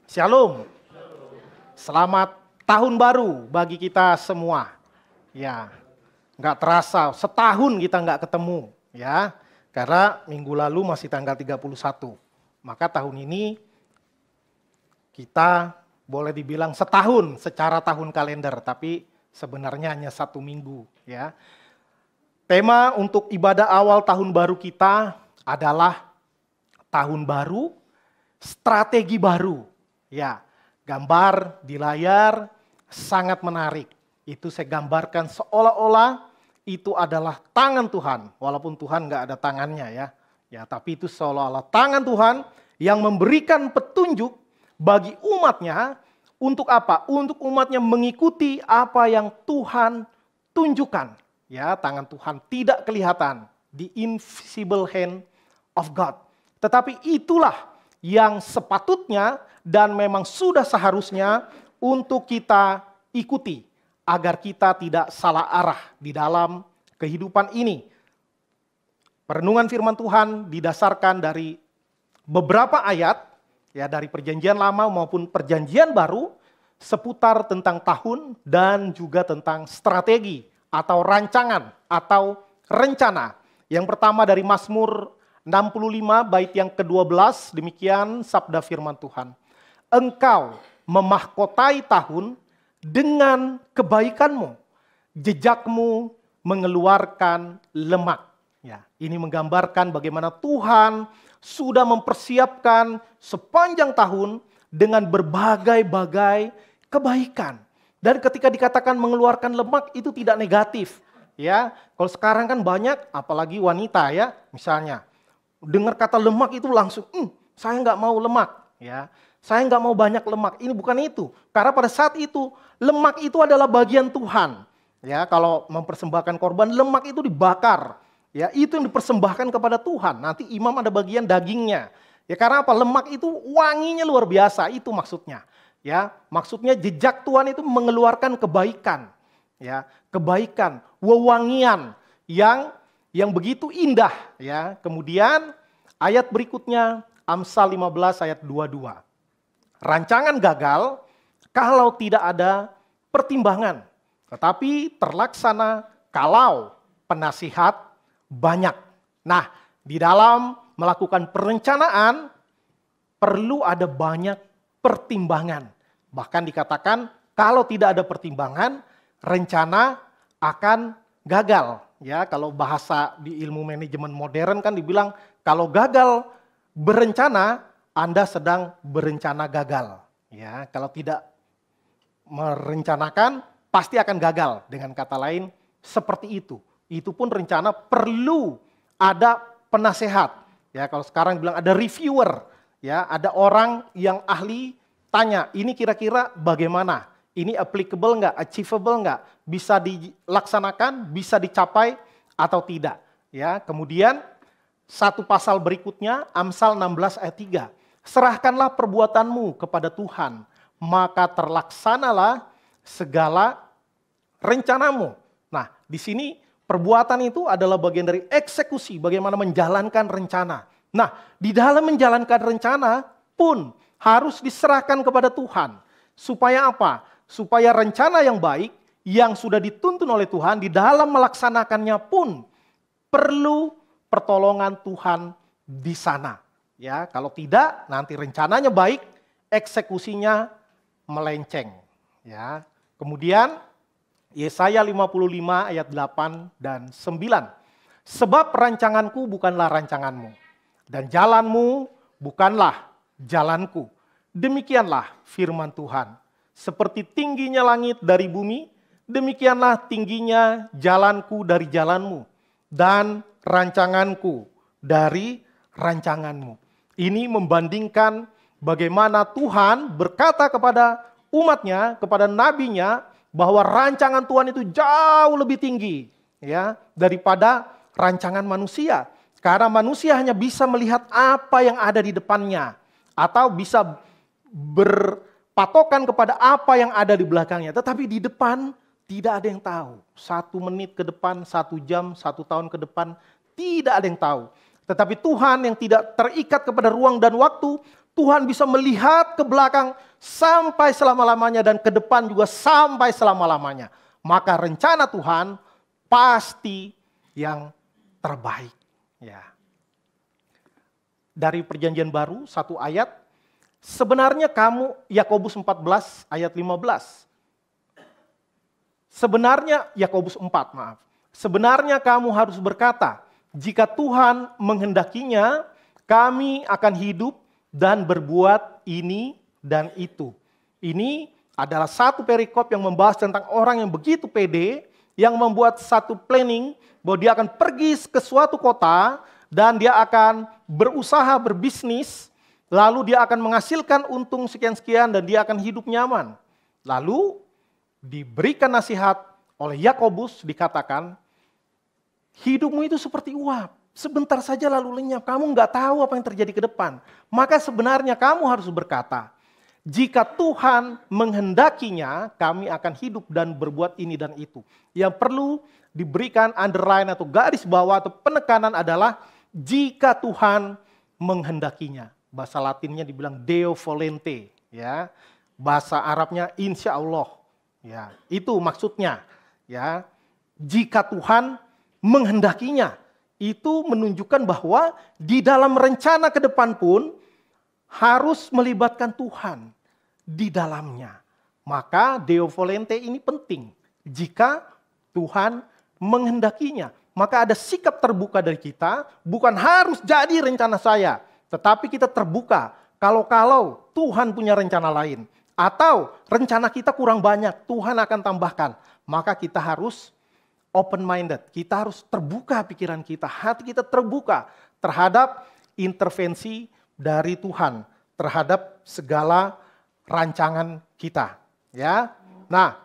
Shalom. Selamat tahun baru bagi kita semua. Ya, nggak terasa setahun kita nggak ketemu, ya. Karena minggu lalu masih tanggal 31. Maka tahun ini kita boleh dibilang setahun secara tahun kalender, tapi sebenarnya hanya 1 minggu, ya. Tema untuk ibadah awal tahun baru kita adalah tahun baru, strategi baru. Ya, gambar di layar sangat menarik. Itu saya gambarkan seolah-olah itu adalah tangan Tuhan. Walaupun Tuhan nggak ada tangannya ya. Ya, tapi itu seolah-olah tangan Tuhan yang memberikan petunjuk bagi umatnya untuk apa? Untuk umatnya mengikuti apa yang Tuhan tunjukkan. Ya, tangan Tuhan tidak kelihatan. The invisible hand of God. Tetapi itulah yang sepatutnya dan memang sudah seharusnya untuk kita ikuti agar kita tidak salah arah di dalam kehidupan ini. Perenungan firman Tuhan didasarkan dari beberapa ayat ya dari Perjanjian Lama maupun Perjanjian Baru seputar tentang tahun dan juga tentang strategi atau rancangan atau rencana. Yang pertama dari Mazmur 65 bait yang ke-12, demikian sabda firman Tuhan. Engkau memahkotai tahun dengan kebaikanmu, jejakmu mengeluarkan lemak. Ya, ini menggambarkan bagaimana Tuhan sudah mempersiapkan sepanjang tahun dengan berbagai-bagai kebaikan. Dan ketika dikatakan mengeluarkan lemak itu tidak negatif. Ya, kalau sekarang kan banyak, apalagi wanita ya, misalnya dengar kata lemak itu langsung, saya nggak mau lemak, ya, saya nggak mau banyak lemak. Ini bukan itu, karena pada saat itu lemak itu adalah bagian Tuhan. Ya, kalau mempersembahkan korban, lemak itu dibakar, ya, itu yang dipersembahkan kepada Tuhan. Nanti imam ada bagian dagingnya, ya, karena apa? Lemak itu wanginya luar biasa, itu maksudnya. Ya, maksudnya jejak Tuhan itu mengeluarkan kebaikan, ya, kebaikan, wewangian yang begitu indah ya. Kemudian ayat berikutnya Amsal 15 ayat 22. Rancangan gagal kalau tidak ada pertimbangan, tetapi terlaksana kalau penasihat banyak. Nah, di dalam melakukan perencanaan perlu ada banyak pertimbangan. Bahkan dikatakan kalau tidak ada pertimbangan, rencana akan gagal. Ya, kalau bahasa di ilmu manajemen modern kan dibilang kalau gagal berencana, Anda sedang berencana gagal. Ya, kalau tidak merencanakan pasti akan gagal. Dengan kata lain seperti itu. Itu pun rencana perlu ada penasehat. Ya, kalau sekarang bilang ada reviewer, ya, ada orang yang ahli tanya, ini kira-kira bagaimana? Ini applicable nggak, achievable nggak, bisa dilaksanakan, bisa dicapai atau tidak. Ya, kemudian satu pasal berikutnya, Amsal 16 ayat 3. Serahkanlah perbuatanmu kepada Tuhan, maka terlaksanalah segala rencanamu. Nah, di sini perbuatan itu adalah bagian dari eksekusi, bagaimana menjalankan rencana. Nah, di dalam menjalankan rencana pun harus diserahkan kepada Tuhan. Supaya apa? Supaya rencana yang baik yang sudah dituntun oleh Tuhan di dalam melaksanakannya pun perlu pertolongan Tuhan di sana. Ya, kalau tidak nanti rencananya baik, eksekusinya melenceng. Ya. Kemudian Yesaya 55 ayat 8 dan 9. Sebab rancanganku bukanlah rancanganmu dan jalanmu bukanlah jalanku. Demikianlah firman Tuhan. Seperti tingginya langit dari bumi, demikianlah tingginya jalanku dari jalanmu, dan rancanganku dari rancanganmu. Ini membandingkan bagaimana Tuhan berkata kepada umatnya, kepada nabinya, bahwa rancangan Tuhan itu jauh lebih tinggi ya daripada rancangan manusia. Karena manusia hanya bisa melihat apa yang ada di depannya, atau bisa berpatokan kepada apa yang ada di belakangnya. Tetapi di depan tidak ada yang tahu. 1 menit ke depan, 1 jam, 1 tahun ke depan, tidak ada yang tahu. Tetapi Tuhan yang tidak terikat kepada ruang dan waktu Tuhan bisa melihat ke belakang sampai selama-lamanya dan ke depan juga sampai selama-lamanya. Maka rencana Tuhan pasti yang terbaik. Ya. Dari Perjanjian Baru, satu ayat. Sebenarnya kamu, Yakobus 14 ayat 15. Sebenarnya, Yakobus 4 maaf. Sebenarnya kamu harus berkata, jika Tuhan menghendakinya, kami akan hidup dan berbuat ini dan itu. Ini adalah satu perikop yang membahas tentang orang yang begitu pede, yang membuat satu planning bahwa dia akan pergi ke suatu kota dan dia akan berusaha berbisnis, lalu dia akan menghasilkan untung sekian-sekian dan dia akan hidup nyaman. Lalu diberikan nasihat oleh Yakobus, dikatakan, hidupmu itu seperti uap. Sebentar saja lalu lenyap, kamu nggak tahu apa yang terjadi ke depan. Maka sebenarnya kamu harus berkata, jika Tuhan menghendakinya, kami akan hidup dan berbuat ini dan itu. Yang perlu diberikan underline atau garis bawah atau penekanan adalah, jika Tuhan menghendakinya. Bahasa Latinnya dibilang Deo volente, ya. Bahasa Arabnya insya Allah. Ya, itu maksudnya, ya. Jika Tuhan menghendakinya, itu menunjukkan bahwa di dalam rencana ke depan pun harus melibatkan Tuhan di dalamnya. Maka Deo volente ini penting. Jika Tuhan menghendakinya, maka ada sikap terbuka dari kita, bukan harus jadi rencana saya, tetapi kita terbuka kalau Tuhan punya rencana lain. Atau rencana kita kurang banyak, Tuhan akan tambahkan. Maka kita harus open-minded, kita harus terbuka pikiran kita, hati kita terbuka terhadap intervensi dari Tuhan, terhadap segala rancangan kita. Ya, nah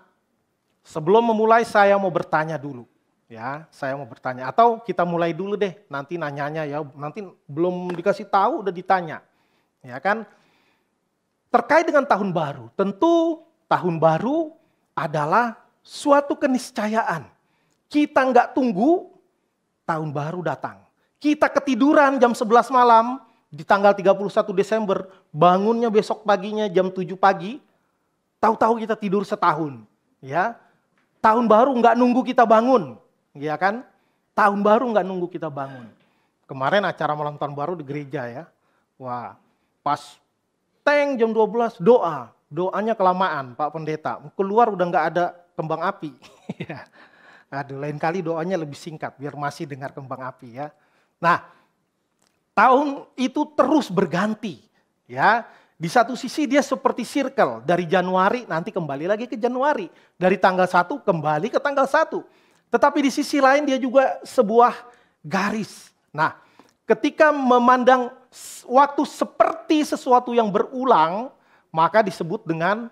sebelum memulai saya mau bertanya dulu. Ya, saya mau bertanya, atau kita mulai dulu deh, nanti nanyanya ya, nanti belum dikasih tahu udah ditanya. Ya kan, terkait dengan tahun baru, tentu tahun baru adalah suatu keniscayaan. Kita nggak tunggu tahun baru datang. Kita ketiduran jam 11 malam di tanggal 31 Desember, bangunnya besok paginya jam 7 pagi, tahu-tahu kita tidur setahun. Ya, tahun baru nggak nunggu kita bangun, ya kan? Tahun baru nggak nunggu kita bangun. Kemarin acara malam tahun baru di gereja ya, wah pas teng jam 12 doanya kelamaan Pak Pendeta, keluar udah nggak ada kembang api. Aduh, lain kali doanya lebih singkat biar masih dengar kembang api ya. Nah, tahun itu terus berganti ya. Di satu sisi dia seperti circle, dari Januari nanti kembali lagi ke Januari, dari tanggal 1 kembali ke tanggal 1. Tetapi di sisi lain dia juga sebuah garis. Nah, ketika memandang waktu seperti sesuatu yang berulang, maka disebut dengan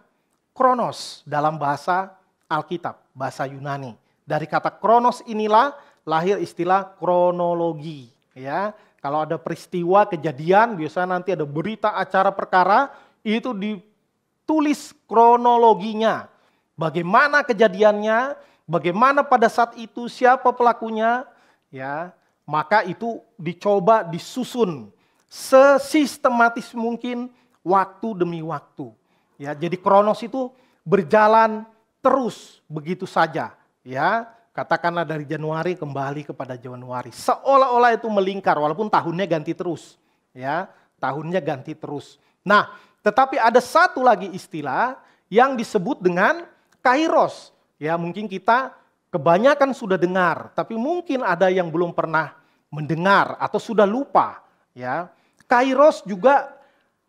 kronos dalam bahasa Alkitab, bahasa Yunani. Dari kata kronos inilah lahir istilah kronologi. Ya, kalau ada peristiwa kejadian, biasanya nanti ada berita acara perkara, itu ditulis kronologinya. Bagaimana kejadiannya, bagaimana pada saat itu, siapa pelakunya, ya, maka itu dicoba disusun sesistematis mungkin waktu demi waktu. Ya, jadi kronos itu berjalan terus begitu saja. Ya, katakanlah dari Januari kembali kepada Januari. Seolah-olah itu melingkar walaupun tahunnya ganti terus. Ya, tahunnya ganti terus. Nah, tetapi ada satu lagi istilah yang disebut dengan kairos. Ya, mungkin kita kebanyakan sudah dengar, tapi mungkin ada yang belum pernah mendengar atau sudah lupa. Ya, kairos juga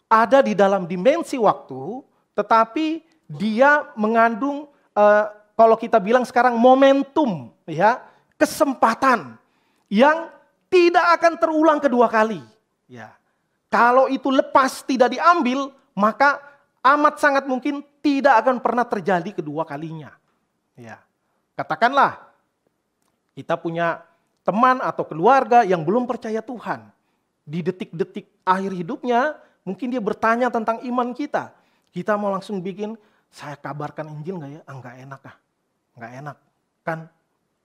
ada di dalam dimensi waktu, tetapi dia mengandung kalau kita bilang sekarang momentum, ya, kesempatan yang tidak akan terulang kedua kali. Ya, kalau itu lepas tidak diambil, maka amat sangat mungkin tidak akan pernah terjadi kedua kalinya. Ya, katakanlah kita punya teman atau keluarga yang belum percaya Tuhan. Di detik-detik akhir hidupnya, mungkin dia bertanya tentang iman kita. Kita mau langsung bikin, saya kabarkan Injil nggak ya? Nggak enak ah. Nggak enak, kan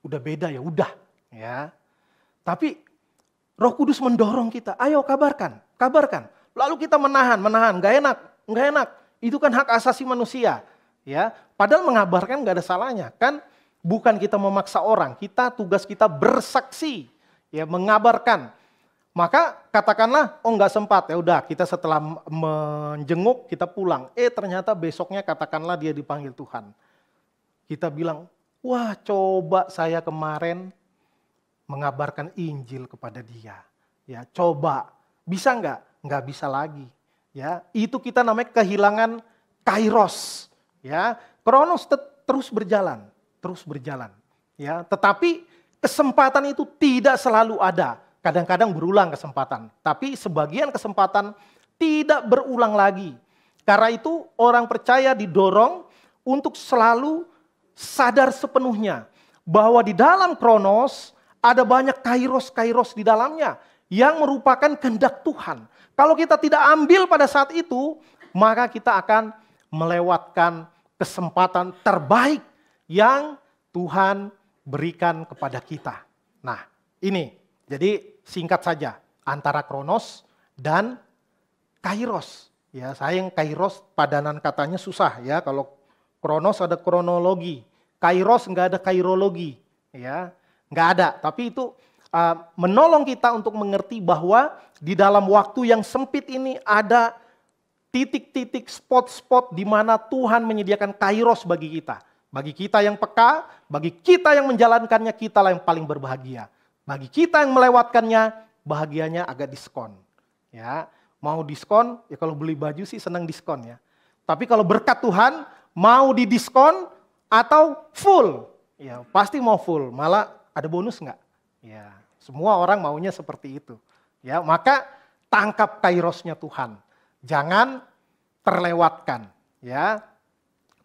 udah beda ya, udah. Ya. Tapi Roh Kudus mendorong kita, ayo kabarkan. lalu kita menahan, nggak enak. Itu kan hak asasi manusia. Ya, padahal mengabarkan nggak ada salahnya. Kan bukan kita memaksa orang, tugas kita bersaksi, ya mengabarkan. Maka katakanlah, oh nggak sempat, ya udah kita setelah menjenguk kita pulang. Ternyata besoknya katakanlah dia dipanggil Tuhan. Kita bilang, wah coba saya kemarin mengabarkan Injil kepada dia. Ya coba, bisa nggak? Nggak bisa lagi. Ya itu kita namanya kehilangan kairos. Ya kronos terus berjalan. Ya tetapi kesempatan itu tidak selalu ada. Kadang-kadang berulang kesempatan, tapi sebagian kesempatan tidak berulang lagi. Karena itu orang percaya didorong untuk selalu sadar sepenuhnya bahwa di dalam kronos ada banyak kairos-kairos di dalamnya yang merupakan kehendak Tuhan. Kalau kita tidak ambil pada saat itu, maka kita akan melewatkan kesempatan terbaik yang Tuhan berikan kepada kita. Nah, ini. Jadi singkat saja, antara kronos dan kairos. Ya, sayang kairos padanan katanya susah ya. Kalau kronos ada kronologi, kairos nggak ada kairologi, ya nggak ada. Tapi itu menolong kita untuk mengerti bahwa di dalam waktu yang sempit ini ada titik-titik, spot-spot di mana Tuhan menyediakan kairos bagi kita. Bagi kita yang peka, bagi kita yang menjalankannya, kitalah yang paling berbahagia. Bagi kita yang melewatkannya, bahagianya agak diskon. Ya, mau diskon, ya kalau beli baju sih senang diskon ya. Tapi kalau berkat Tuhan, mau didiskon atau full, ya pasti mau full. Malah ada bonus nggak? Ya, semua orang maunya seperti itu. Ya, maka tangkap kairosnya Tuhan, jangan terlewatkan. Ya,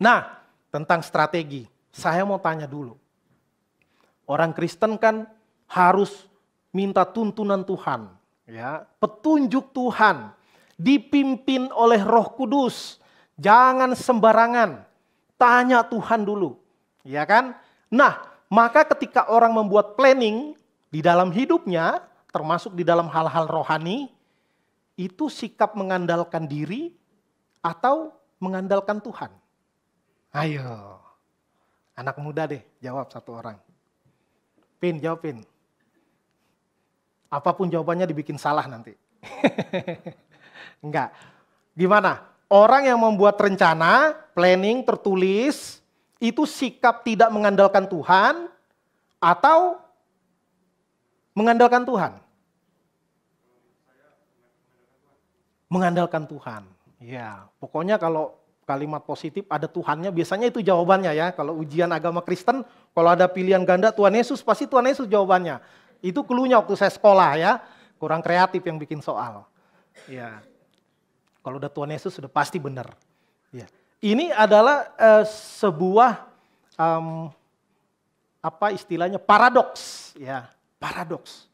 nah tentang strategi, saya mau tanya dulu. Orang Kristen kan harus minta tuntunan Tuhan, ya, petunjuk Tuhan, dipimpin oleh Roh Kudus. Jangan sembarangan, tanya Tuhan dulu, ya kan? Nah, maka ketika orang membuat planning di dalam hidupnya, termasuk di dalam hal-hal rohani, itu sikap mengandalkan diri atau mengandalkan Tuhan? Ayo, anak muda deh, jawab satu orang. Pin, jawab Pin. Apapun jawabannya dibikin salah nanti. Enggak. Gimana? Orang yang membuat rencana, planning, tertulis, itu sikap tidak mengandalkan Tuhan atau mengandalkan Tuhan? Mengandalkan Tuhan. Ya, pokoknya kalau kalimat positif ada Tuhannya, biasanya itu jawabannya ya. Kalau ujian agama Kristen, kalau ada pilihan ganda Tuhan Yesus, pasti Tuhan Yesus jawabannya. Itu cluenya waktu saya sekolah ya, kurang kreatif yang bikin soal. Ya, kalau udah Tuhan Yesus sudah pasti benar. Ya, ini adalah sebuah apa istilahnya paradoks, ya paradoks.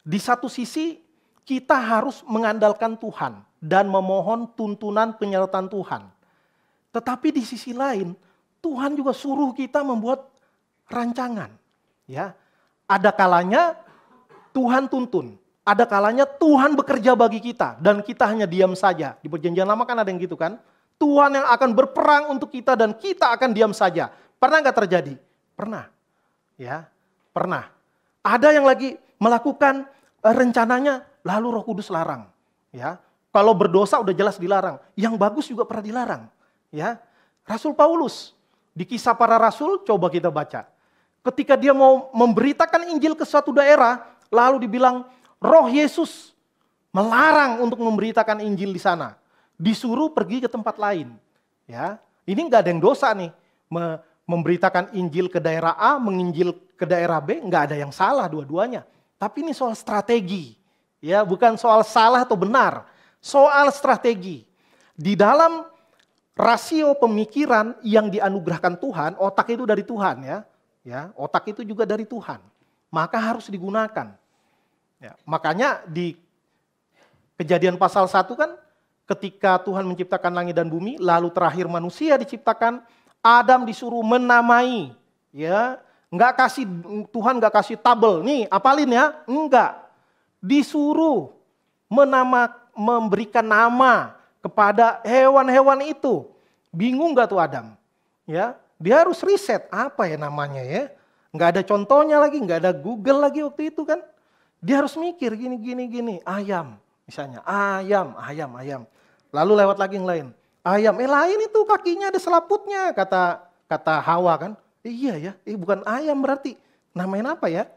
Di satu sisi kita harus mengandalkan Tuhan dan memohon tuntunan penyertaan Tuhan. Tetapi di sisi lain Tuhan juga suruh kita membuat rancangan, ya. Ada kalanya Tuhan tuntun, ada kalanya Tuhan bekerja bagi kita dan kita hanya diam saja. Di Perjanjian Lama kan ada yang gitu kan? Tuhan yang akan berperang untuk kita dan kita akan diam saja. Pernah nggak terjadi? Pernah, ya pernah. Ada yang lagi melakukan rencananya lalu Roh Kudus larang, ya. Kalau berdosa udah jelas dilarang. Yang bagus juga pernah dilarang, ya. Rasul Paulus di Kisah Para Rasul coba kita baca. Ketika dia mau memberitakan Injil ke suatu daerah, lalu dibilang Roh Yesus melarang untuk memberitakan Injil di sana. Disuruh pergi ke tempat lain. Ya, ini nggak ada yang dosa nih. Memberitakan Injil ke daerah A, menginjil ke daerah B, nggak ada yang salah dua-duanya. Tapi ini soal strategi. Ya, bukan soal salah atau benar. Soal strategi. Di dalam rasio pemikiran yang dianugerahkan Tuhan, otak itu dari Tuhan ya. Ya, otak itu juga dari Tuhan, maka harus digunakan. Ya, makanya di Kejadian pasal 1 kan, ketika Tuhan menciptakan langit dan bumi, lalu terakhir manusia diciptakan, Adam disuruh menamai. Ya, Tuhan nggak kasih tabel, nih apalin ya, enggak. Disuruh memberikan nama kepada hewan-hewan itu. Bingung gak tuh Adam? Ya, dia harus riset apa ya namanya ya. Nggak ada contohnya lagi, nggak ada Google lagi waktu itu kan. Dia harus mikir gini. Ayam misalnya, ayam. Lalu lewat lagi yang lain. Ayam, lain itu kakinya ada selaputnya, kata Hawa kan. Iya ya, bukan ayam berarti. Namain apa ya?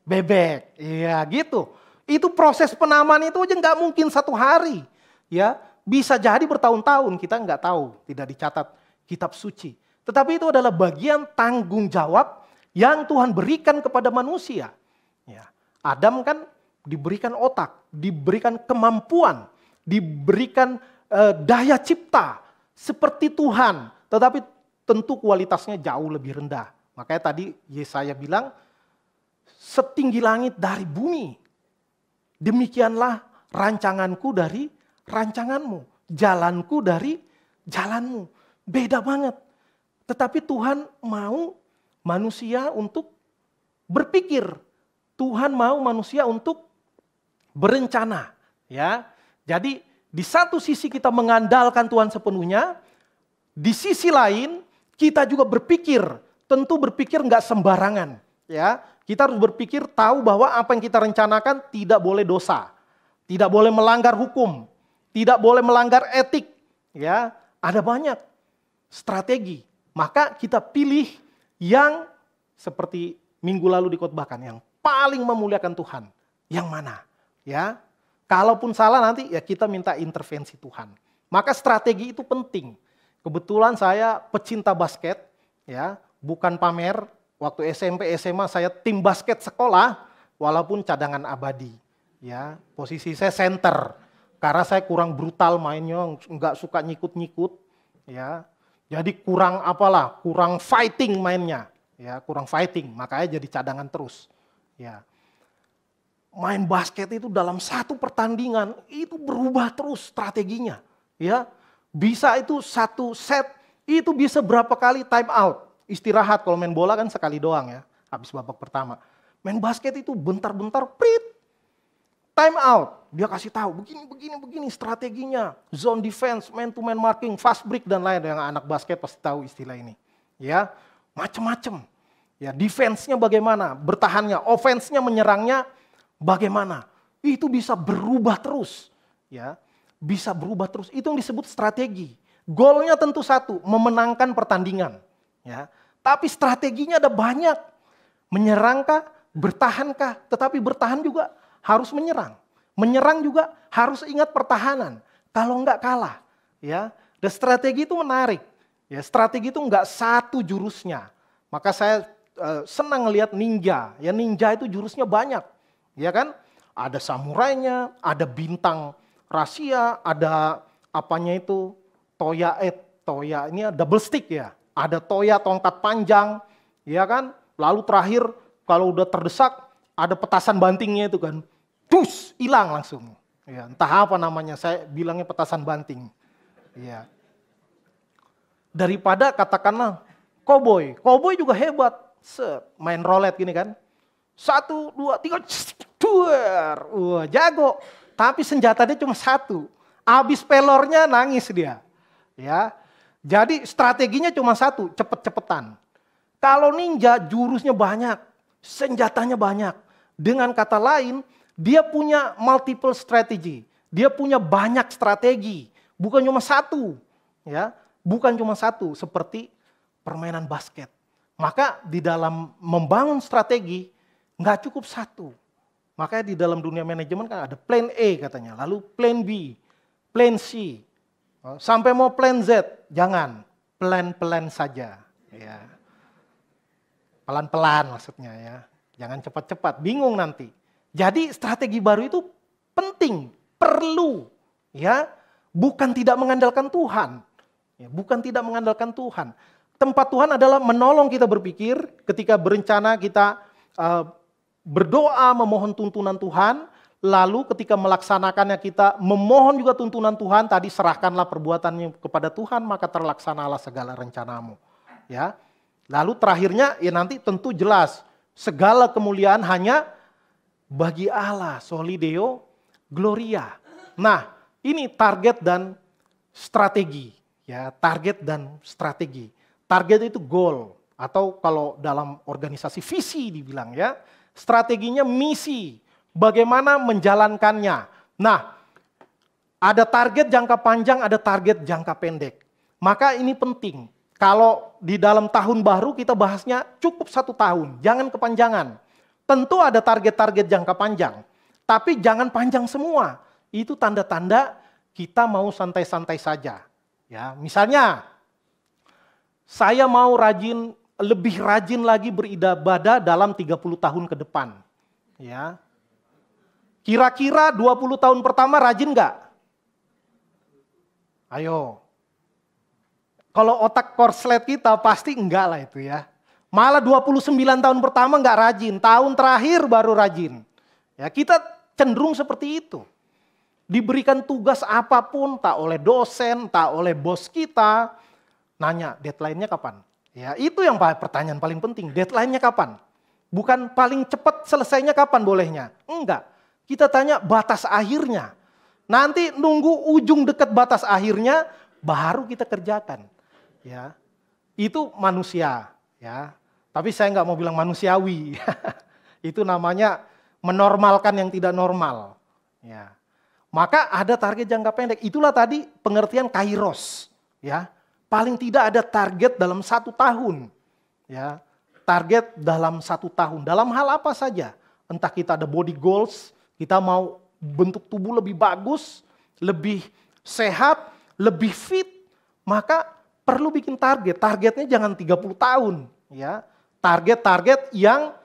Bebek. Iya gitu. Itu proses penamaan itu aja nggak mungkin satu hari. Ya, bisa jadi bertahun-tahun, kita nggak tahu, tidak dicatat kitab suci. Tetapi itu adalah bagian tanggung jawab yang Tuhan berikan kepada manusia. Ya, Adam kan diberikan otak, diberikan kemampuan, diberikan daya cipta seperti Tuhan. Tetapi tentu kualitasnya jauh lebih rendah. Makanya tadi Yesaya bilang, setinggi langit dari bumi, demikianlah rancanganku dari rancanganmu, jalanku dari jalanmu. Beda banget. Tetapi Tuhan mau manusia untuk berpikir. Tuhan mau manusia untuk berencana. Ya, jadi di satu sisi kita mengandalkan Tuhan sepenuhnya, di sisi lain kita juga berpikir. Tentu berpikir nggak sembarangan. Ya, kita harus berpikir tahu bahwa apa yang kita rencanakan tidak boleh dosa, tidak boleh melanggar hukum, tidak boleh melanggar etik. Ya, ada banyak strategi. Maka kita pilih yang seperti minggu lalu dikhotbahkan, yang paling memuliakan Tuhan. Yang mana? Ya, kalaupun salah nanti ya kita minta intervensi Tuhan. Maka strategi itu penting. Kebetulan saya pecinta basket, ya, bukan pamer. Waktu SMP SMA saya tim basket sekolah, walaupun cadangan abadi. Ya, posisi saya center. Karena saya kurang brutal mainnya, nggak suka nyikut-nyikut. Ya, jadi kurang fighting mainnya. Ya, kurang fighting, makanya jadi cadangan terus. Ya. Main basket itu dalam satu pertandingan itu berubah terus strateginya. Ya. Bisa itu satu set itu bisa berapa kali time out. Istirahat, kalau main bola kan sekali doang ya, habis babak pertama. Main basket itu bentar-bentar prit. Time out. Dia kasih tahu begini strateginya. Zone defense, man to man marking, fast break dan lain, yang anak basket pasti tahu istilah ini. Ya, macam-macam. Ya, defense-nya bagaimana, bertahannya, offense-nya, menyerangnya bagaimana. Itu bisa berubah terus. Ya, bisa berubah terus. Itu yang disebut strategi. Goalnya tentu satu, memenangkan pertandingan. Ya, tapi strateginya ada banyak. Menyerangkah, bertahankah, tetapi bertahan juga harus menyerang. Menyerang juga harus ingat pertahanan. Kalau enggak kalah. Ya, dan strategi itu menarik. Ya, strategi itu enggak satu jurusnya. Maka saya senang ngelihat ninja. Ya, ninja itu jurusnya banyak. Ya kan? Ada samurainya, ada bintang rahasia, ada apanya itu toya ini double stick ya. Ada toya tongkat panjang, ya kan? Lalu terakhir kalau udah terdesak ada petasan bantingnya itu kan. Dus, hilang langsung. Ya, entah apa namanya, saya bilangnya petasan banting. Ya. Daripada katakanlah koboi. Koboi juga hebat. Main roulette gini kan. 1, 2, 3, duer. Wah, jago. Tapi senjata dia cuma satu. Habis pelornya nangis dia. Ya. Jadi strateginya cuma satu, cepet-cepetan. Kalau ninja jurusnya banyak, senjatanya banyak. Dengan kata lain, dia punya multiple strategy. Dia punya banyak strategi, bukan cuma satu. Ya, bukan cuma satu seperti permainan basket. Maka di dalam membangun strategi nggak cukup satu. Makanya di dalam dunia manajemen kan ada plan A katanya, lalu plan B, plan C. Sampai mau plan Z, jangan, pelan-pelan saja. Ya. Pelan-pelan maksudnya ya, jangan cepat-cepat, bingung nanti. Jadi strategi baru itu penting, perlu. Ya, bukan tidak mengandalkan Tuhan. Ya, bukan tidak mengandalkan Tuhan. Tempat Tuhan adalah menolong kita berpikir ketika berencana kita berdoa memohon tuntunan Tuhan. Lalu ketika melaksanakannya kita memohon juga tuntunan Tuhan, tadi serahkanlah perbuatannya kepada Tuhan, maka terlaksanalah segala rencanamu. Ya. Lalu terakhirnya ya nanti tentu jelas, segala kemuliaan hanya bagi Allah, soli Deo, gloria. Nah, ini target dan strategi. Ya, target dan strategi. Target itu goal, atau kalau dalam organisasi visi dibilang ya. Strateginya misi, bagaimana menjalankannya. Nah, ada target jangka panjang, ada target jangka pendek. Maka ini penting. Kalau di dalam tahun baru kita bahasnya cukup 1 tahun, jangan kepanjangan. Tentu ada target-target jangka panjang, tapi jangan panjang semua. Itu tanda-tanda kita mau santai-santai saja. Ya, misalnya saya mau lebih rajin lagi beribadah dalam 30 tahun ke depan. Ya. Kira-kira 20 tahun pertama rajin nggak? Ayo. Kalau otak korslet kita pasti enggak lah itu ya. Malah 29 tahun pertama nggak rajin, tahun terakhir baru rajin. Ya, kita cenderung seperti itu. Diberikan tugas apapun, tak oleh dosen, tak oleh bos kita, nanya deadline-nya kapan? Ya, itu yang pertanyaan paling penting, deadline-nya kapan? Bukan paling cepat selesainya kapan bolehnya? Enggak. Kita tanya batas akhirnya. Nanti nunggu ujung dekat batas akhirnya baru kita kerjakan. Ya. Itu manusia, ya. Tapi saya nggak mau bilang manusiawi. Itu namanya menormalkan yang tidak normal. Ya. Maka ada target jangka pendek. Itulah tadi pengertian kairos. Ya, paling tidak ada target dalam 1 tahun. Ya, target dalam 1 tahun. Dalam hal apa saja. Entah kita ada body goals, kita mau bentuk tubuh lebih bagus, lebih sehat, lebih fit, maka perlu bikin target. Targetnya jangan 30 tahun. Ya, target-target yang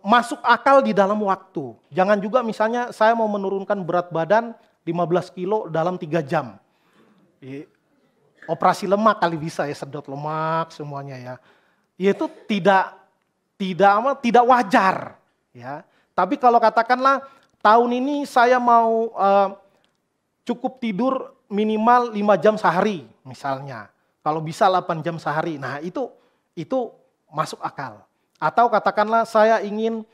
masuk akal di dalam waktu. Jangan juga misalnya saya mau menurunkan berat badan 15 kilo dalam 3 jam. Operasi lemak kali bisa ya, sedot lemak semuanya ya. Itu tidak wajar ya. Tapi kalau katakanlah tahun ini saya mau cukup tidur minimal 5 jam sehari misalnya. Kalau bisa 8 jam sehari. Nah, itu masuk akal. Atau katakanlah saya ingin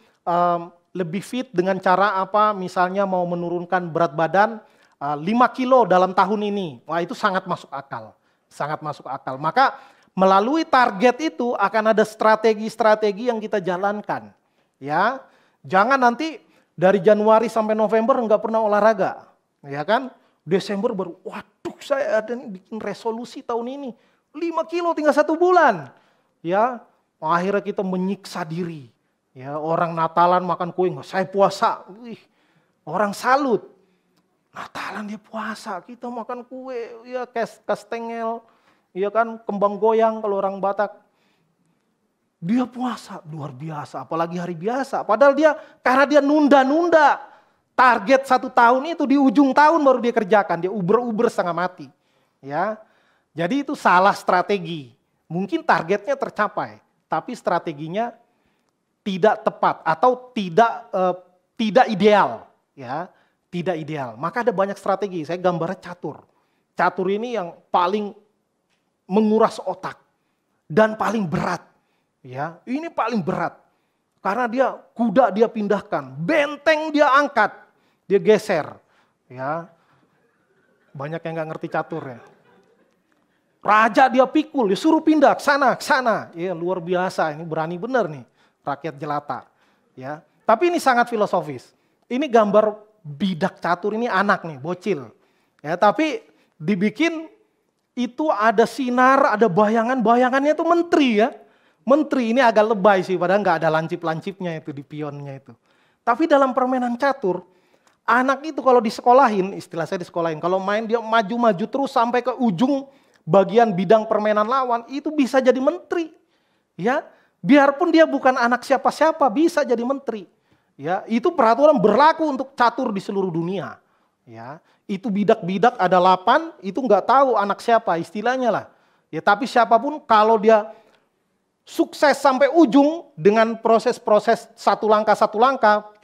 lebih fit dengan cara apa, misalnya mau menurunkan berat badan 5 kilo dalam tahun ini. Wah, itu sangat masuk akal. Sangat masuk akal. Maka melalui target itu akan ada strategi-strategi yang kita jalankan. Ya, jangan nanti dari Januari sampai November nggak pernah olahraga. Ya kan? Desember baru, waduh saya ada nih bikin resolusi tahun ini. 5 kilo tinggal 1 bulan. Ya, akhirnya kita menyiksa diri. Ya, orang Natalan makan kue, saya puasa. Wih, orang salut. Natalan dia puasa, kita makan kue, ya kastengel, ya kan kembang goyang kalau orang Batak. Dia puasa, luar biasa, apalagi hari biasa. Padahal karena dia nunda-nunda. Target 1 tahun itu di ujung tahun baru dia kerjakan, dia uber-uber setengah mati. Ya, jadi itu salah strategi. Mungkin targetnya tercapai, tapi strateginya tidak tepat atau tidak ideal, ya, tidak ideal. Maka ada banyak strategi. Saya gambarnya catur. Catur ini yang paling menguras otak dan paling berat, ya. Ini paling berat karena kuda dia pindahkan, benteng dia angkat, dia geser, ya. Banyak yang nggak ngerti catur ya. Raja dia pikul, dia suruh pindah ke sana. Ya, luar biasa, ini berani benar nih rakyat jelata. Ya, tapi ini sangat filosofis. Ini gambar bidak catur, ini anak nih, bocil. Ya, tapi dibikin itu ada sinar, ada bayangannya itu menteri ya. Menteri ini agak lebay sih, padahal nggak ada lancip-lancipnya itu di pionnya itu. Tapi dalam permainan catur, anak itu kalau disekolahin, istilah saya disekolahin, kalau main dia maju-maju terus sampai ke ujung bagian bidang permainan lawan, itu bisa jadi menteri. Ya, biarpun dia bukan anak siapa-siapa, bisa jadi menteri. Ya, itu peraturan berlaku untuk catur di seluruh dunia. Ya, itu bidak-bidak ada 8, itu nggak tahu anak siapa istilahnya lah. Ya, tapi siapapun kalau dia sukses sampai ujung dengan proses-proses satu langkah,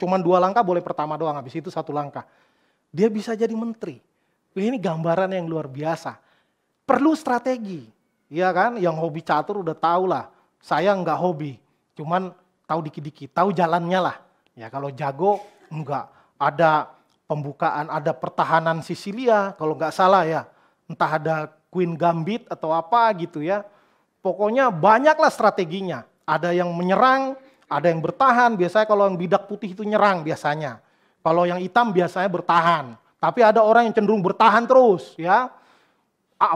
cuman 2 langkah boleh pertama doang, habis itu 1 langkah. Dia bisa jadi menteri. Ini gambaran yang luar biasa. Perlu strategi, ya kan? Yang hobi catur udah tahu lah. Saya nggak hobi, cuman tahu dikit-dikit, tahu jalannya lah. Ya kalau jago enggak, ada pembukaan, ada pertahanan Sisilia kalau nggak salah ya. Entah ada Queen Gambit atau apa gitu ya. Pokoknya banyaklah strateginya. Ada yang menyerang, ada yang bertahan. Biasanya kalau yang bidak putih itu nyerang biasanya. Kalau yang hitam biasanya bertahan. Tapi ada orang yang cenderung bertahan terus ya.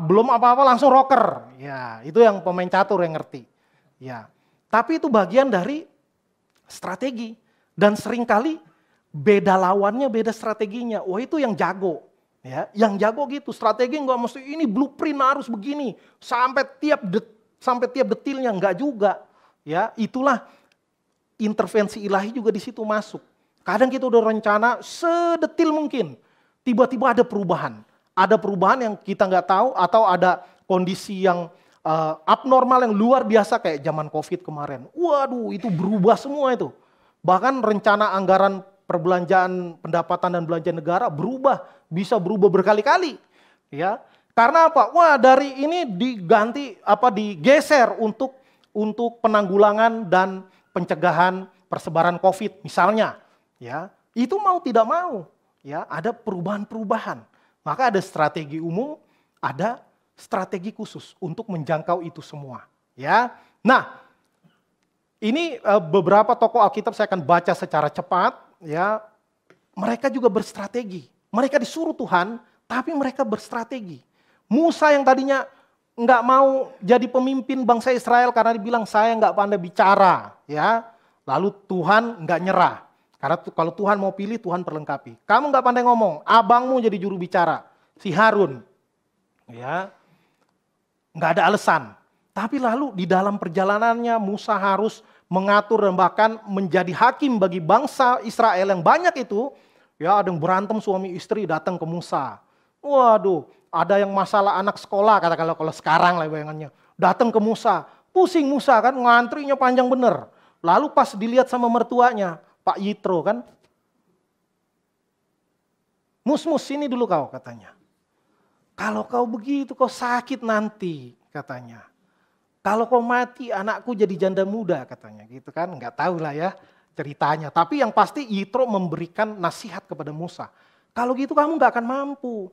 Belum apa-apa langsung rocker. Ya, itu yang pemain catur yang ngerti. Ya. Tapi itu bagian dari strategi. Dan seringkali beda lawannya, beda strateginya. Wah, itu yang jago. Ya, yang jago gitu. Strategi enggak mesti ini blueprint harus begini sampai tiap detilnya, enggak juga. Ya, itulah intervensi ilahi juga di situ masuk. Kadang kita udah rencana sedetil mungkin, tiba-tiba ada perubahan. Ada perubahan yang kita nggak tahu atau ada kondisi yang abnormal yang luar biasa kayak zaman COVID kemarin. Waduh, itu berubah semua itu. Bahkan rencana anggaran perbelanjaan pendapatan dan belanja negara berubah, bisa berubah berkali-kali. Ya, karena apa? Wah, dari ini digeser untuk penanggulangan dan pencegahan persebaran COVID misalnya. Ya, itu mau tidak mau, ya ada perubahan-perubahan. Maka ada strategi umum, ada strategi khusus untuk menjangkau itu semua. Ya, nah ini beberapa tokoh Alkitab saya akan baca secara cepat. Ya, mereka juga berstrategi. Mereka disuruh Tuhan, tapi mereka berstrategi. Musa yang tadinya nggak mau jadi pemimpin bangsa Israel karena dibilang saya nggak pandai bicara. Ya, lalu Tuhan nggak nyerah. Karena kalau Tuhan mau pilih, Tuhan perlengkapi. Kamu nggak pandai ngomong, abangmu jadi juru bicara, si Harun. Ya, nggak ada alasan. Tapi lalu di dalam perjalanannya Musa harus mengatur dan bahkan menjadi hakim bagi bangsa Israel yang banyak itu. Ya, ada yang berantem suami istri datang ke Musa. Waduh, ada yang masalah anak sekolah kata kalau sekarang lah bayangannya. Datang ke Musa, pusing Musa kan, ngantrinya panjang bener. Lalu pas dilihat sama mertuanya, Pak Yitro kan, mus sini dulu kau katanya. Kalau kau begitu kau sakit nanti katanya. Kalau kau mati anakku jadi janda muda katanya gitu kan. Nggak tahu lah ya ceritanya. Tapi yang pasti Yitro memberikan nasihat kepada Musa. Kalau gitu kamu nggak akan mampu.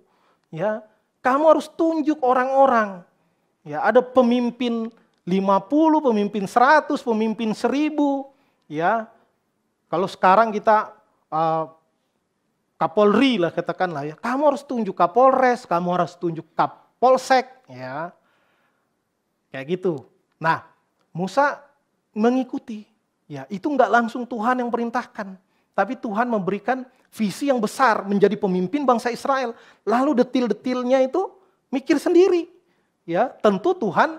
Ya, kamu harus tunjuk orang-orang. Ya, ada pemimpin 50, pemimpin 100, pemimpin 1000. Ya, kalau sekarang kita Kapolri lah katakanlah ya, kamu harus tunjuk Kapolres, kamu harus tunjuk Kapolsek, ya, kayak gitu. Nah, Musa mengikuti, ya itu nggak langsung Tuhan yang perintahkan, tapi Tuhan memberikan visi yang besar menjadi pemimpin bangsa Israel. Lalu detil-detilnya itu mikir sendiri, ya tentu Tuhan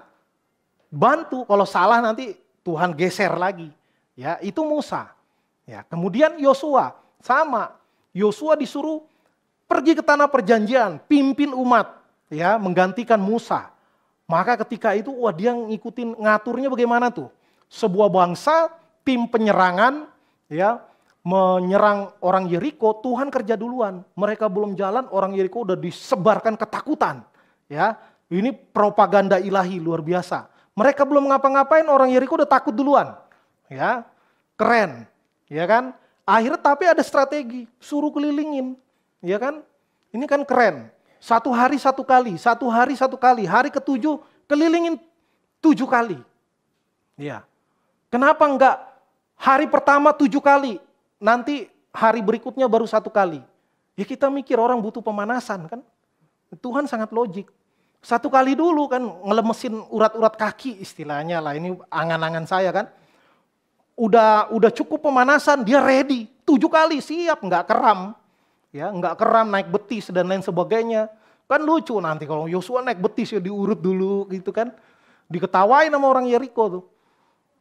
bantu. Kalau salah nanti Tuhan geser lagi, ya itu Musa. Ya, kemudian Yosua sama. Yosua disuruh pergi ke tanah perjanjian, pimpin umat, ya, menggantikan Musa. Maka ketika itu dia ngikutin ngaturnya bagaimana tuh? Sebuah bangsa tim penyerangan, ya, menyerang orang Yeriko, Tuhan kerja duluan. Mereka belum jalan, orang Yeriko udah disebarkan ketakutan, ya. Ini propaganda ilahi luar biasa. Mereka belum ngapa-ngapain, orang Yeriko udah takut duluan, ya. Keren. Ya kan? Akhirnya tapi ada strategi, suruh kelilingin. Ya kan? Ini kan keren. 1 hari 1 kali, 1 hari 1 kali. Hari ke-7 kelilingin 7 kali. Ya. Kenapa enggak hari pertama 7 kali, nanti hari berikutnya baru 1 kali? Ya kita mikir orang butuh pemanasan kan. Tuhan sangat logik. 1 kali dulu kan ngelemesin urat-urat kaki istilahnya lah. Ini angan-angan saya kan. Udah cukup pemanasan, dia ready. 7 kali siap, nggak keram. Ya, nggak keram, naik betis dan lain sebagainya. Kan lucu nanti kalau Yosua naik betis ya diurut dulu gitu kan. Diketawain sama orang Yeriko tuh.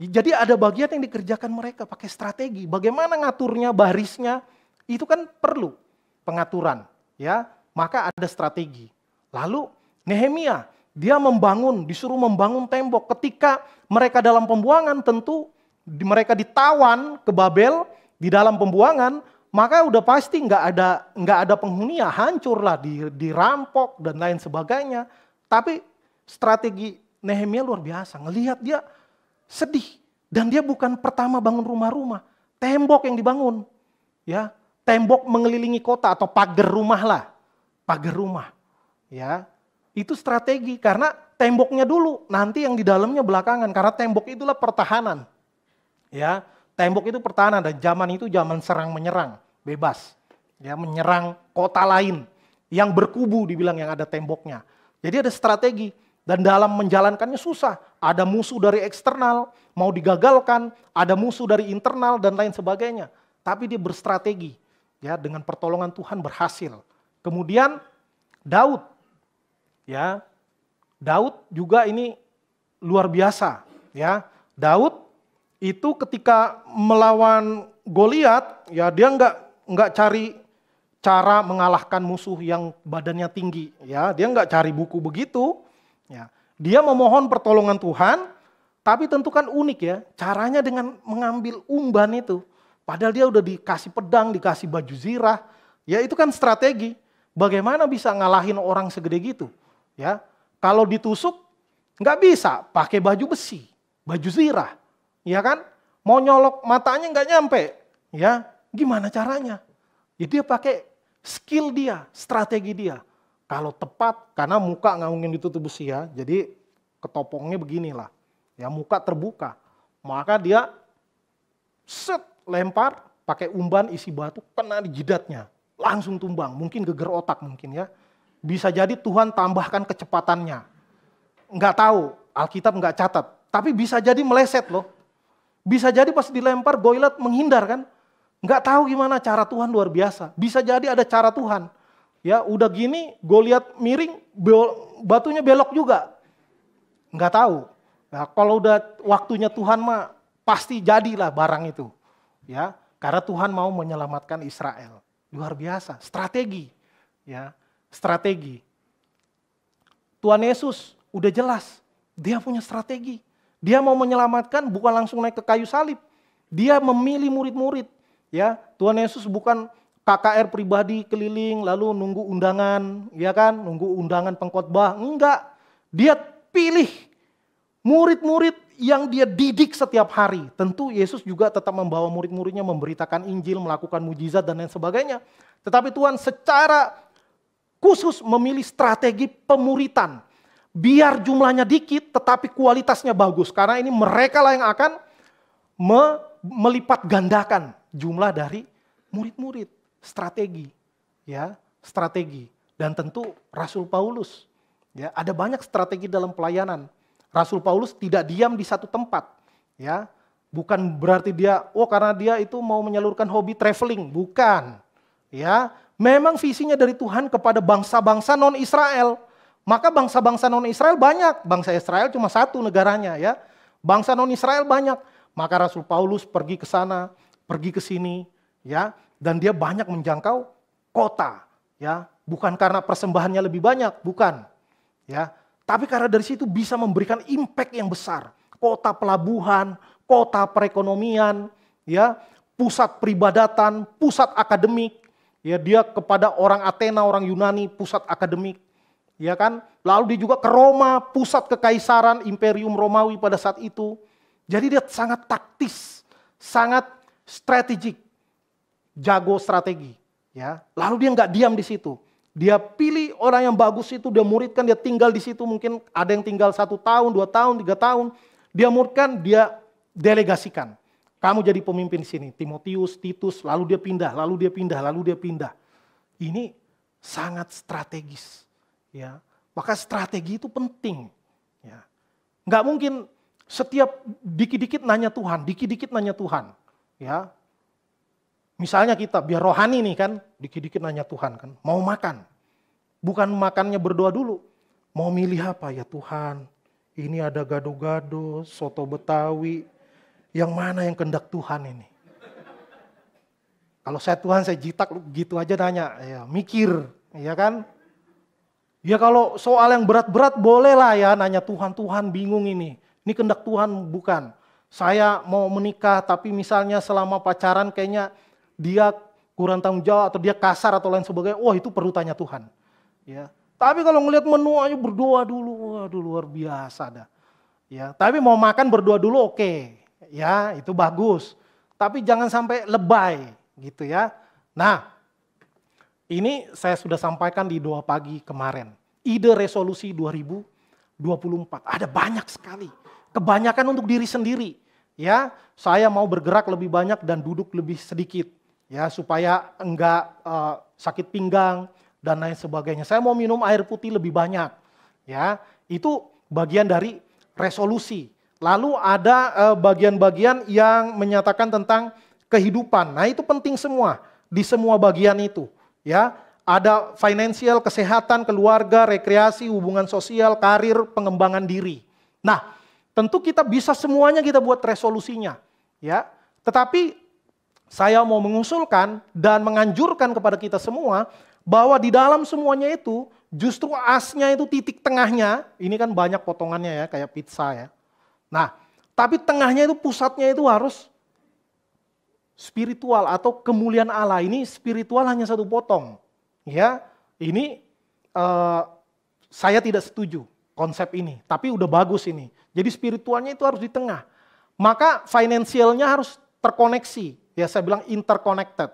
Jadi ada bagian yang dikerjakan mereka pakai strategi. Bagaimana ngaturnya, barisnya, itu kan perlu pengaturan. Ya, maka ada strategi. Lalu Nehemia, dia disuruh membangun tembok. Ketika mereka dalam pembuangan tentu mereka ditawan ke Babel di dalam pembuangan, maka udah pasti nggak ada penghuni, ya hancurlah, dirampok dan lain sebagainya. Tapi strategi Nehemia luar biasa, ngelihat dia sedih dan dia bukan pertama bangun rumah-rumah, tembok yang dibangun, ya tembok mengelilingi kota atau pagar rumah lah. Pagar rumah. Ya, itu strategi karena temboknya dulu, nanti yang di dalamnya belakangan. Karena tembok itulah pertahanan. Ya, tembok itu pertahanan dan zaman itu zaman serang menyerang, bebas. Ya, menyerang kota lain yang berkubu dibilang yang ada temboknya. Jadi ada strategi dan dalam menjalankannya susah. Ada musuh dari eksternal mau digagalkan, ada musuh dari internal dan lain sebagainya. Tapi dia berstrategi. Ya, dengan pertolongan Tuhan berhasil. Kemudian Daud, ya, Daud juga ini luar biasa. Ya, Daud itu ketika melawan Goliat, ya dia nggak cari cara mengalahkan musuh yang badannya tinggi. Ya, dia nggak cari buku begitu. Ya, dia memohon pertolongan Tuhan, tapi tentu kan unik ya. Caranya dengan mengambil umban itu. Padahal dia udah dikasih pedang, dikasih baju zirah. Ya itu kan strategi. Bagaimana bisa ngalahin orang segede gitu? Ya, kalau ditusuk nggak bisa, pakai baju besi, baju zirah. Ya kan? Mau nyolok matanya nggak nyampe. Ya, gimana caranya? Ya dia pakai skill dia, strategi dia. Kalau tepat, karena muka nggak mungkin ditutup besi ya, jadi ketopongnya beginilah. Ya muka terbuka. Maka dia lempar, pakai umban isi batu, kena di jidatnya. Langsung tumbang, mungkin geger otak mungkin ya. Bisa jadi Tuhan tambahkan kecepatannya. Nggak tahu, Alkitab nggak catat. Tapi bisa jadi meleset loh. Bisa jadi pas dilempar Goliat menghindar kan. Nggak tahu gimana cara Tuhan luar biasa. Bisa jadi ada cara Tuhan. Ya udah gini Goliat miring, batunya belok juga. Nggak tahu. Nah, kalau udah waktunya Tuhan mah pasti jadilah barang itu. Ya, karena Tuhan mau menyelamatkan Israel. Luar biasa, strategi. Ya, strategi. Tuhan Yesus udah jelas, dia punya strategi. Dia mau menyelamatkan bukan langsung naik ke kayu salib. Dia memilih murid-murid. Ya, Tuhan Yesus bukan KKR pribadi keliling lalu nunggu undangan, ya kan? Nunggu undangan pengkhotbah. Enggak. Dia pilih murid-murid yang dia didik setiap hari. Tentu Yesus juga tetap membawa murid-muridnya memberitakan Injil, melakukan mujizat dan lain sebagainya. Tetapi Tuhan secara khusus memilih strategi pemuritan. Biar jumlahnya dikit tetapi kualitasnya bagus. Karena ini mereka lah yang akan melipat gandakan jumlah dari murid-murid. Strategi. Ya, strategi. Dan tentu Rasul Paulus. Ya, ada banyak strategi dalam pelayanan. Rasul Paulus tidak diam di satu tempat. Ya, bukan berarti dia, karena dia itu mau menyalurkan hobi traveling. Bukan. Ya, memang visinya dari Tuhan kepada bangsa-bangsa non-Israel. Maka bangsa-bangsa non-Israel banyak. Bangsa Israel cuma satu negaranya ya. Bangsa non-Israel banyak. Maka Rasul Paulus pergi ke sana, pergi ke sini ya, dan dia banyak menjangkau kota ya. Bukan karena persembahannya lebih banyak, bukan. Ya, tapi karena dari situ bisa memberikan impact yang besar. Kota pelabuhan, kota perekonomian, ya, pusat peribadatan, pusat akademik. Ya, dia kepada orang Athena, orang Yunani, pusat akademik. Ya kan? Lalu dia juga ke Roma, pusat kekaisaran Imperium Romawi pada saat itu. Jadi dia sangat taktis, sangat strategik, jago strategi. Ya, lalu dia nggak diam di situ. Dia pilih orang yang bagus itu, dia muridkan, dia tinggal di situ. Mungkin ada yang tinggal 1 tahun, 2 tahun, 3 tahun. Dia muridkan, dia delegasikan. Kamu jadi pemimpin di sini, Timotius, Titus, lalu dia pindah, lalu dia pindah, lalu dia pindah. Ini sangat strategis. Ya, maka strategi itu penting. Ya, nggak mungkin setiap dikit-dikit nanya Tuhan, dikit-dikit nanya Tuhan. Ya, misalnya kita biar rohani nih kan, dikit-dikit nanya Tuhan kan, mau makan, bukan makannya berdoa dulu, mau milih apa ya Tuhan? Ini ada gado-gado, soto Betawi, yang mana yang kehendak Tuhan ini? Kalau saya Tuhan saya jitak gitu aja nanya, ya mikir, ya kan? Ya kalau soal yang berat-berat boleh lah ya nanya Tuhan, Tuhan bingung ini kehendak Tuhan bukan. Saya mau menikah tapi misalnya selama pacaran kayaknya dia kurang tanggung jawab atau dia kasar atau lain sebagainya, itu perlu tanya Tuhan. Ya. Tapi kalau ngelihat menu aja berdoa dulu, waduh luar biasa dah. Ya, tapi mau makan berdoa dulu oke. Ya, itu bagus. Tapi jangan sampai lebay gitu ya. Nah, ini saya sudah sampaikan di doa pagi kemarin. Ide resolusi 2024 ada banyak sekali. Kebanyakan untuk diri sendiri. Ya, saya mau bergerak lebih banyak dan duduk lebih sedikit. Ya, supaya enggak sakit pinggang dan lain sebagainya. Saya mau minum air putih lebih banyak. Ya, itu bagian dari resolusi. Lalu ada bagian-bagian yang menyatakan tentang kehidupan. Nah, itu penting semua di semua bagian itu. Ya, ada financial, kesehatan, keluarga, rekreasi, hubungan sosial, karir, pengembangan diri. Nah, tentu kita bisa semuanya kita buat resolusinya, ya. Tetapi saya mau mengusulkan dan menganjurkan kepada kita semua bahwa di dalam semuanya itu justru asnya itu titik tengahnya, ini kan banyak potongannya ya kayak pizza ya. Nah, tapi tengahnya itu pusatnya itu harus spiritual atau kemuliaan Allah. Ini spiritual hanya satu potong. Ya, ini saya tidak setuju konsep ini, tapi udah bagus ini. Jadi spiritualnya itu harus di tengah. Maka finansialnya harus terkoneksi. Ya, saya bilang interconnected.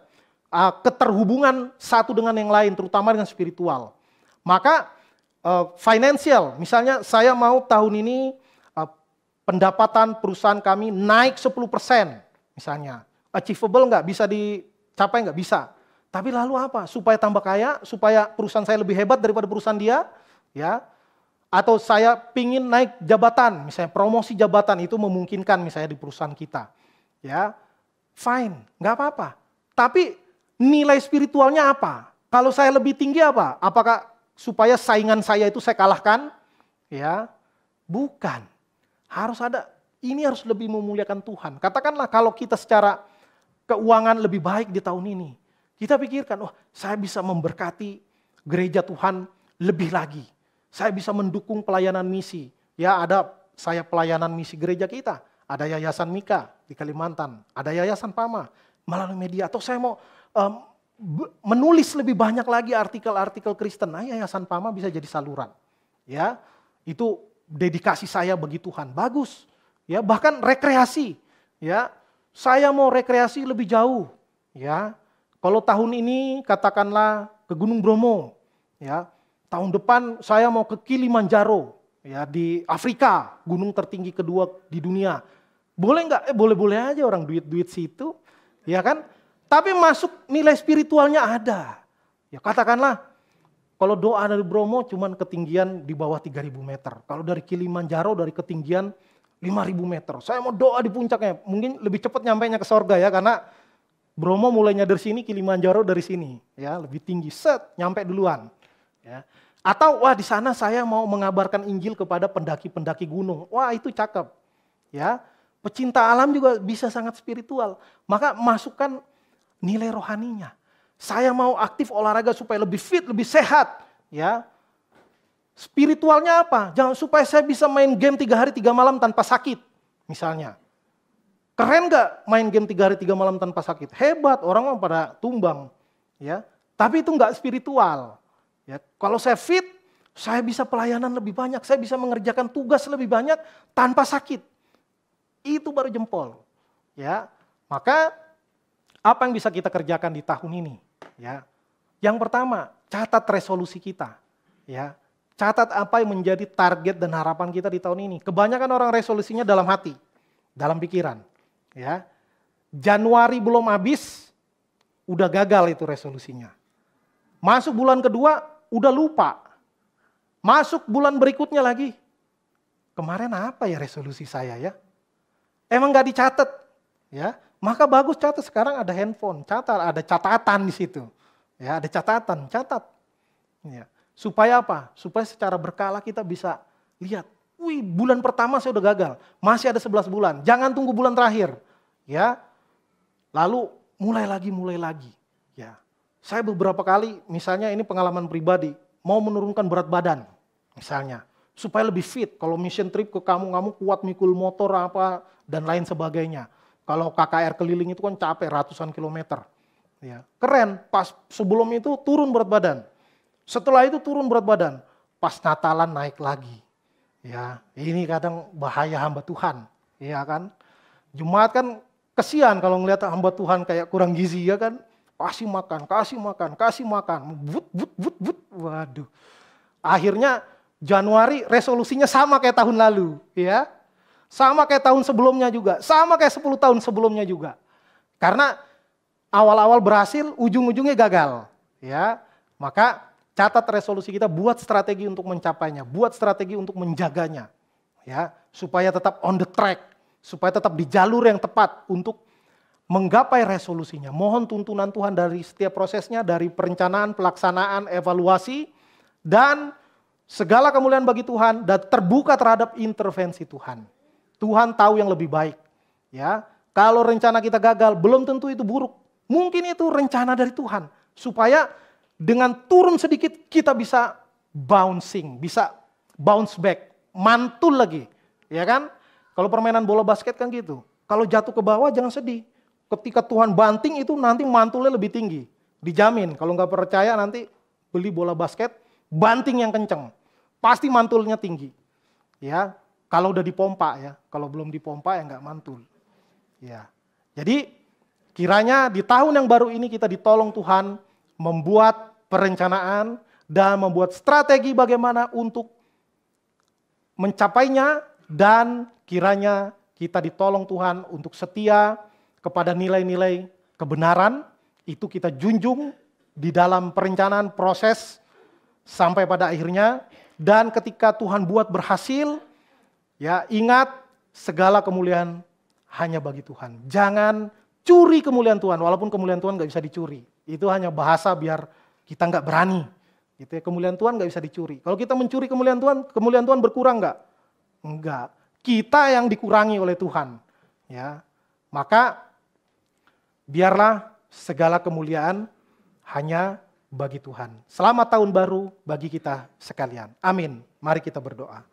Keterhubungan satu dengan yang lain, terutama dengan spiritual. Maka financial, misalnya saya mau tahun ini pendapatan perusahaan kami naik 10% misalnya. Achievable nggak? Bisa dicapai nggak? Bisa. Tapi lalu apa? Supaya tambah kaya, supaya perusahaan saya lebih hebat daripada perusahaan dia, ya. Atau saya pingin naik jabatan, misalnya promosi jabatan itu memungkinkan misalnya di perusahaan kita, ya. Fine, nggak apa-apa. Tapi nilai spiritualnya apa? Kalau saya lebih tinggi apa? Apakah supaya saingan saya itu saya kalahkan? Ya, bukan. Harus ada. Ini harus lebih memuliakan Tuhan. Katakanlah kalau kita secara keuangan lebih baik di tahun ini. Kita pikirkan, oh saya bisa memberkati gereja Tuhan lebih lagi. Saya bisa mendukung pelayanan misi. Ya ada saya pelayanan misi gereja kita. Ada Yayasan Mika di Kalimantan. Ada Yayasan Pama melalui media. Atau saya mau menulis lebih banyak lagi artikel-artikel Kristen. Nah Yayasan Pama bisa jadi saluran. Ya, itu dedikasi saya bagi Tuhan. Bagus. Ya, bahkan rekreasi. Ya, saya mau rekreasi lebih jauh. Ya, kalau tahun ini katakanlah ke Gunung Bromo, ya. Tahun depan saya mau ke Kilimanjaro, ya di Afrika, gunung tertinggi kedua di dunia. Boleh nggak? Boleh-boleh aja orang duit-duit situ, ya kan? Tapi masuk nilai spiritualnya ada. Ya katakanlah kalau doa dari Bromo cuman ketinggian di bawah 3.000 meter. Kalau dari Kilimanjaro dari ketinggian 5.000 meter. Saya mau doa di puncaknya, mungkin lebih cepat nyampainya ke sorga ya karena Bromo mulainya dari sini, Kilimanjaro dari sini, ya lebih tinggi, nyampe duluan. Ya. Atau wah di sana saya mau mengabarkan Injil kepada pendaki-pendaki gunung, wah itu cakep. Ya, pecinta alam juga bisa sangat spiritual. Maka masukkan nilai rohaninya. Saya mau aktif olahraga supaya lebih fit, lebih sehat. Ya, spiritualnya apa? Jangan supaya saya bisa main game 3 hari 3 malam tanpa sakit, misalnya. Keren gak main game 3 hari 3 malam tanpa sakit? Hebat, orang mau pada tumbang. Ya, tapi itu gak spiritual. Ya, kalau saya fit, saya bisa pelayanan lebih banyak, saya bisa mengerjakan tugas lebih banyak tanpa sakit. Itu baru jempol. Ya, maka apa yang bisa kita kerjakan di tahun ini? Ya, yang pertama, catat resolusi kita. Ya, catat apa yang menjadi target dan harapan kita di tahun ini. Kebanyakan orang resolusinya dalam hati, dalam pikiran. Ya, Januari belum habis, udah gagal itu resolusinya. Masuk bulan kedua, udah lupa. Masuk bulan berikutnya lagi. Kemarin apa ya resolusi saya ya? Emang gak dicatat. Ya, maka bagus catat. Sekarang ada handphone, catat, ada catatan di situ. Ya, ada catatan, catat. Ya. Supaya apa? Supaya secara berkala kita bisa lihat. Wih, bulan pertama saya udah gagal. Masih ada 11 bulan. Jangan tunggu bulan terakhir. Ya. Lalu mulai lagi. Ya. Saya beberapa kali, misalnya ini pengalaman pribadi, mau menurunkan berat badan, misalnya. Supaya lebih fit. Kalau mission trip ke kamu kuat mikul motor apa dan lain sebagainya. Kalau KKR keliling itu kan capek ratusan kilometer. Ya. Keren, pas sebelum itu turun berat badan. Setelah itu turun berat badan. Pas Natalan naik lagi. Ya, ini kadang bahaya hamba Tuhan, ya kan. Jumat kan kesian kalau ngelihat hamba Tuhan kayak kurang gizi ya kan. Kasih makan, kasih makan, kasih makan. But. Waduh. Akhirnya Januari resolusinya sama kayak tahun lalu, ya. Sama kayak tahun sebelumnya juga, sama kayak 10 tahun sebelumnya juga. Karena awal-awal berhasil, ujung-ujungnya gagal, ya. Maka catat resolusi kita, buat strategi untuk mencapainya, buat strategi untuk menjaganya, ya, supaya tetap on the track, supaya tetap di jalur yang tepat untuk menggapai resolusinya. Mohon tuntunan Tuhan dari setiap prosesnya, dari perencanaan, pelaksanaan, evaluasi, dan segala kemuliaan bagi Tuhan, dan terbuka terhadap intervensi Tuhan. Tuhan tahu yang lebih baik, ya. Kalau rencana kita gagal, belum tentu itu buruk. Mungkin itu rencana dari Tuhan, supaya dengan turun sedikit kita bisa bouncing, bisa bounce back, mantul lagi, ya kan? Kalau permainan bola basket kan gitu. Kalau jatuh ke bawah jangan sedih. Ketika Tuhan banting itu nanti mantulnya lebih tinggi, dijamin. Kalau nggak percaya nanti beli bola basket, banting yang kenceng, pasti mantulnya tinggi. Ya, kalau udah dipompa ya, kalau belum dipompa ya nggak mantul. Ya, jadi kiranya di tahun yang baru ini kita ditolong Tuhan membuat perencanaan dan membuat strategi bagaimana untuk mencapainya, dan kiranya kita ditolong Tuhan untuk setia kepada nilai-nilai kebenaran, itu kita junjung di dalam perencanaan proses sampai pada akhirnya. Dan ketika Tuhan buat berhasil, ya ingat segala kemuliaan hanya bagi Tuhan. Jangan curi kemuliaan Tuhan, walaupun kemuliaan Tuhan gak bisa dicuri. Itu hanya bahasa biar kita nggak berani. Gitu ya. Kemuliaan Tuhan nggak bisa dicuri. Kalau kita mencuri kemuliaan Tuhan berkurang nggak? Enggak. Kita yang dikurangi oleh Tuhan. Ya, maka biarlah segala kemuliaan hanya bagi Tuhan. Selamat tahun baru bagi kita sekalian. Amin. Mari kita berdoa.